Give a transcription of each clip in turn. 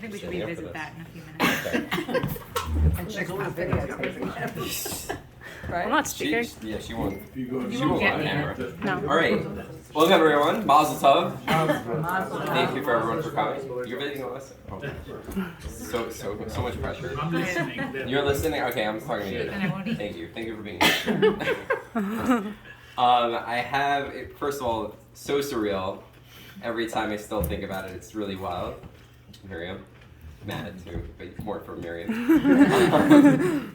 think we should Standing up revisit for that in a few minutes. And she's on video. I'm not speaking. She won't. She won't get on me. camera. No. All right. Welcome everyone. Mazel tov. Thank you for everyone for coming. You're visiting us. Oh. So much pressure. You're listening. Okay, I'm talking to And I won't you. eat. Thank you. Thank you for being here. I have. First of all, so surreal. Every time I still think about it, it's really wild. Miriam, mad too, but more for Miriam.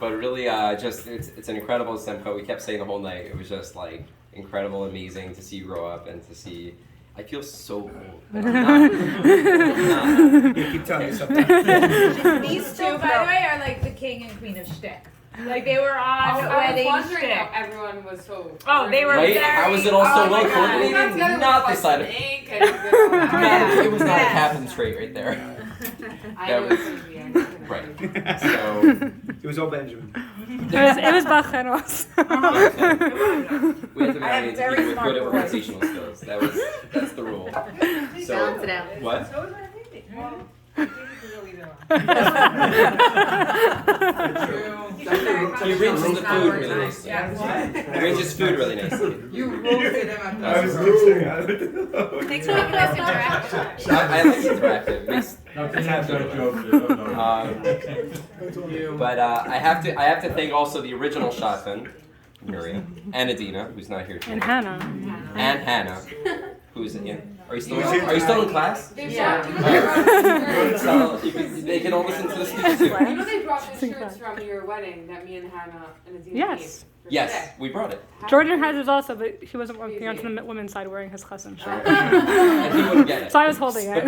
But really, just it's an incredible simcha. We kept saying the whole night. It was just like incredible, amazing to see you grow up and to see. I feel so old. But I'm not. I'm not. You keep telling me something. These two, by the way, are like the king and queen of shtick. Like they were on wedding wondering how shtick. everyone was so. Oh, they were Right? very. How is it all so oh well my God. coordinated? Not the side of. It was not a captain's trait right there. I That know was- it's gonna be end. Right. So. It was all Benjamin. It was brachos. We had to I marry have into very people with smart good boys. organizational skills. That's the rule. So Balance it out. what? He arranges the food really nicely. He arranges food really nicely. You roasted them I at was the listening. Thanks for making us interactive. I like interactive. It makes- But I have to thank also the original shotgun, Miriam, and Adina, who's not here And today, Hannah. and Hannah, who's in. Are you still in class? Yeah. So they can all listen to the speech too. You know they brought the shirts from your wedding that me and Hannah and Adina Yes. made for Yes, today. we brought it. Jordan has his also, but he wasn't walking onto the women's side wearing his chassan shirt. And he wouldn't get it. So I was holding it.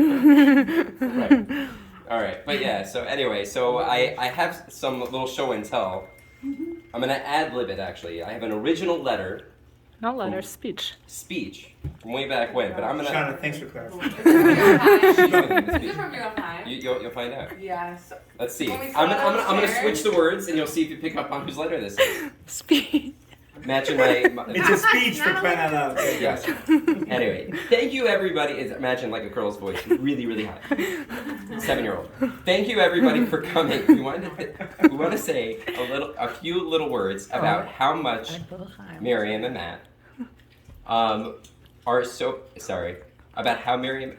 Right. All right, but yeah. So anyway, so I have some little show and tell. I'm gonna ad lib it actually. I have an original letter Not letter, speech. speech from way back when, but I'm gonna. Shauna, thanks for clarifying. Is it from your high? She's doing the Is it speech. from your high? You'll find out. Yes. Let's see. When we I'm saw it gonna upstairs- switch the words, and you'll see if you pick up on whose letter this is. Speech. Matching my It's a speech for crying out loud. yes. Anyway, thank you everybody. Imagine like a girl's voice, really, really high. 7-year-old. Thank you everybody for coming. We want to say a few little words about how much Miriam and Matt are so sorry about Miriam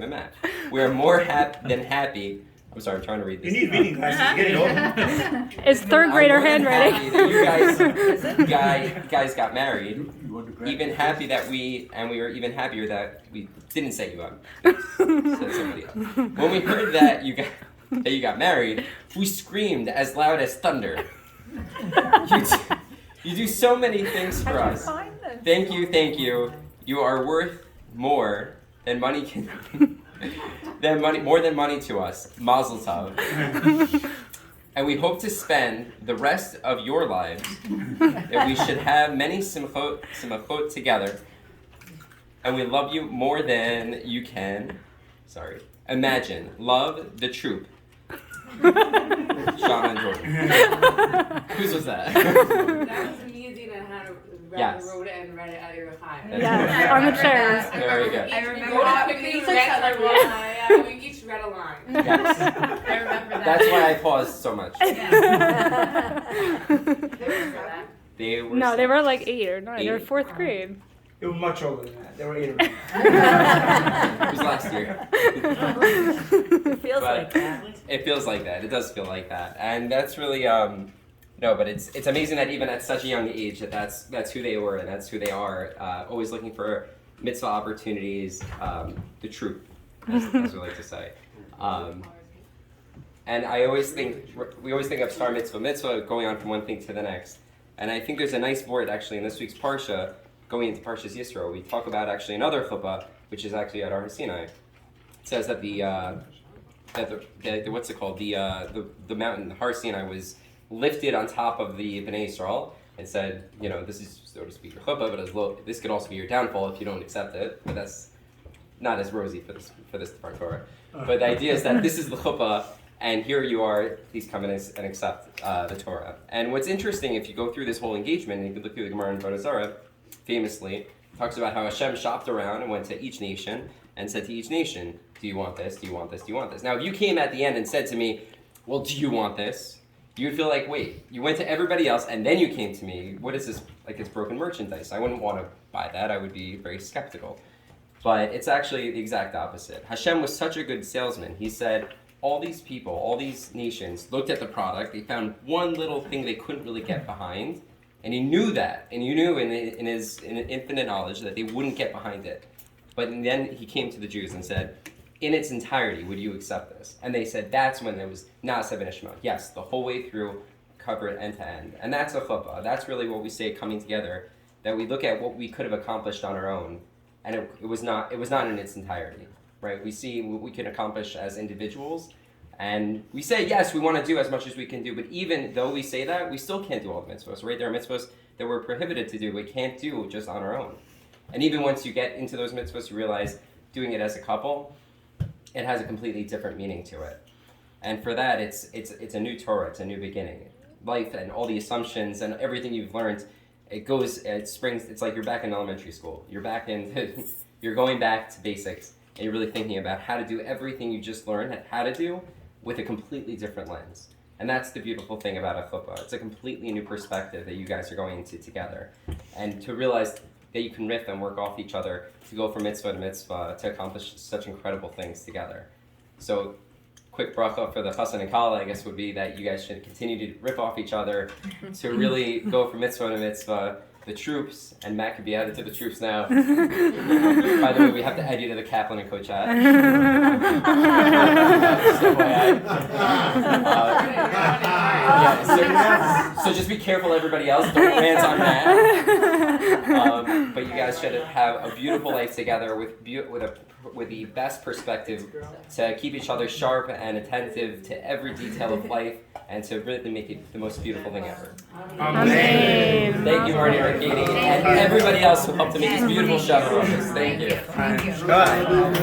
and Matt. We are more than happy. I'm sorry, I'm trying to read You this. need reading glasses. You're getting old. It's third grader I'm more than handwriting. happy that you guys got married. Even happy that we were even happier that we didn't set you up. Said somebody else. When we heard that you got married, we screamed as loud as thunder. You do so many things for us. Thank you. You are worth more than money can. More than money to us. Mazel tov. And we hope to spend the rest of your lives that we should have many simchot together. And we love you more than you can. Imagine. Love the troop. Shauna and Jordan. Whose was that? That was me, Adina, and Hannah Yes. wrote it and read it at your high. That's Yes, good. on the chairs. Very good. I remember We wrote that. it quickly, We we took read like like one. one. Yeah, we each read a line. Yes. I remember that. That's why I paused so much. They were No, they were like 8 or 9. They were 8? 4th grade. They were much older than that. They were 8 or 9. It was last year. It feels But like that. It feels like that. It does feel like that, and that's really no. But it's amazing that even at such a young age that's who they were and that's who they are. Always looking for mitzvah opportunities, the truth, as we like to say. And we always think of star mitzvah going on from one thing to the next. And I think there's a nice word actually in this week's parsha, going into Parshas Yisro. We talk about actually another chuppah, which is actually at Har Sinai. It says that the what's it called? The mountain Har Sinai was lifted on top of the Bnei Yisrael and said, this is so to speak your chuppah, but this could also be your downfall if you don't accept it. But that's not as rosy for this part Torah. But the idea is that this is the chuppah. And here you are, please come in and accept the Torah. And what's interesting, if you go through this whole engagement, and you can look through the Gemara in Avodah Zarah, famously, talks about how Hashem shopped around and went to each nation and said to each nation, do you want this? Do you want this? Do you want this? Now, if you came at the end and said to me, well, do you want this? You would feel like, wait, you went to everybody else and then you came to me. What is this? Like, it's broken merchandise. I wouldn't want to buy that. I would be very skeptical. But it's actually the exact opposite. Hashem was such a good salesman. He said, all these people, all these nations looked at the product. They found one little thing they couldn't really get behind. And he knew that. And he knew in his infinite knowledge that they wouldn't get behind it. But then he came to the Jews and said, in its entirety, would you accept this? And they said, that's when there was Na'aseh v'nishma. Yes, the whole way through, cover it end to end. And that's a chuppah. That's really what we say coming together, that we look at what we could have accomplished on our own, and it was not in its entirety, right? We see what we can accomplish as individuals, and we say, yes, we want to do as much as we can do, but even though we say that, we still can't do all the mitzvahs, right? There are mitzvahs that we're prohibited to do, we can't do just on our own. And even once you get into those mitzvahs, you realize doing it as a couple, it has a completely different meaning to it. And for that, it's a new Torah, it's a new beginning. Life and all the assumptions and everything you've learned, it springs, it's like you're back in elementary school. You're going back to basics, and you're really thinking about how to do everything you just learned how to do with a completely different lens. And that's the beautiful thing about a chuppah. It's a completely new perspective that you guys are going into together. And to realize that you can riff and work off each other to go from mitzvah to mitzvah to accomplish such incredible things together. So, quick bracha for the chassan and kala, I guess, would be that you guys should continue to rip off each other to really go from mitzvah to mitzvah. The troops, and Matt could be added to the troops now. By the way, we have to add you to the Kaplan and Coach chat. So just be careful, everybody else. Don't rant on Matt. But you guys should have a beautiful life together with the best perspective to keep each other sharp and attentive to every detail of life and to really make it the most beautiful thing ever. Amen. Thank you, Marty and Katie, and everybody else who helped to make this beautiful show. Thank you. Good.